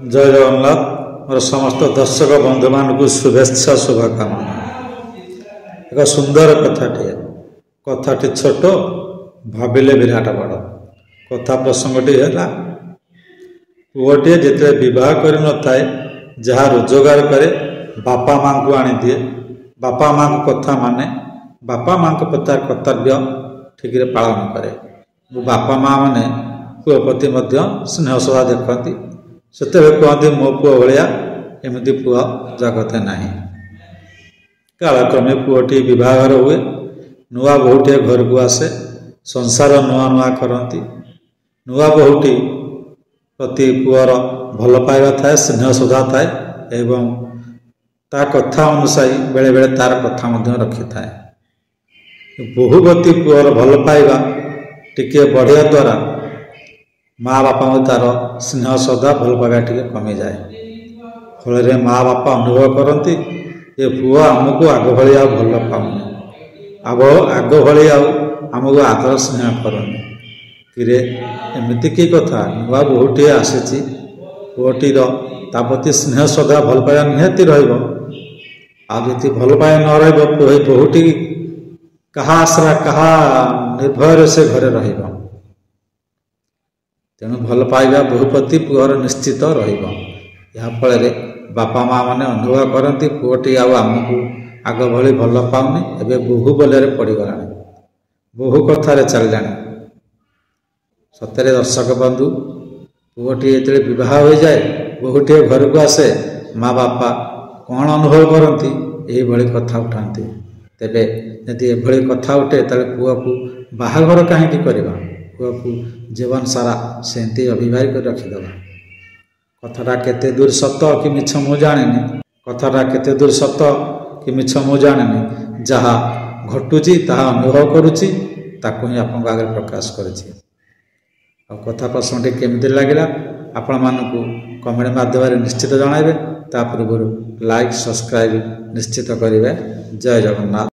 जय जगन्नाथ मोर समस्त दर्शक बंधु मान शुभेच्छा शुभकामना। एक सुंदर कथाटी छोट भाविले विराट बड़ कथा प्रसंगटी है पुओटे जिते बह कर नए जहाँ रोजगार करे बापा माँ को आनी दिए बापा माँ कथा माने बापा माँ प्रचार कर्तव्य ठीक पालन करे बापा माँ मैंने पुओ प्रति स्नेह श्रद्धा देखती से कहते मो पुओ भाया एमती पुओ जगते ना। कालक्रमे पुओटी विवाहर हुए नुआ बहुटे घर को आसे संसार नुआ नुआ करती नुआ बहुटी प्रति पुओर भल पाइबा थाए स्नेह श्रद्धा थाए एवं ता कथा अनुसारी बेले बेले तार कथा रखी थाए। बहुवती पुओर भल पाइबा टिके बढ़िया द्वारा माँ बापा तार स्नेह श्रद्धा भल पाइबा टिके कमी जाए फल माँ बापा अनुभव करती ये पुओ आमको आग भली आ भल पाऊनी आग भली आमको आदर स्नेह करूनी कि एमती की कथा नुआ बहुटी आसी पुओटीर ता प्रति स्नेह श्रद्धा भल पाइबा निहाती रही भल पाए न रही बहुटी कहा आश्रा कहा निर्भय से घरे रहिबा तेणु भल पाइबा बहुपति पुअर निश्चित रहा बापा माँ मैंने अनुभव करती पुओटी आमको आग भली भल पाऊनी एवं बहु बलिया पड़गला बहु कथार चलला सतरे दर्शक बंधु पुओटी जो बह हो जाए बहुटे घर को आसे माँ बापा कौन अनुभव करती यही कथा उठाती तेरे यदि एभली कथा उठे ताले पुओ को बाहाघर कहीं करवा पुओ को जीवन सारा सेमती अभिभारी कर रखीदे कथाटा केते दूर सत कि मिछ मु जाने कथाटा केते दूर सत कि मिछ मु जाने जहाँ घटुची ताहा अनुभव करुच्ची ताकू ही आपन आगे प्रकाश करुच्ची। कथा प्रसंगटी केमती लगिला आपण मानकू कमेंट माध्यम निश्चित जणाइबे ता पूर्व लाइक सब्सक्राइब निश्चित करेंगे। जय जगन्नाथ।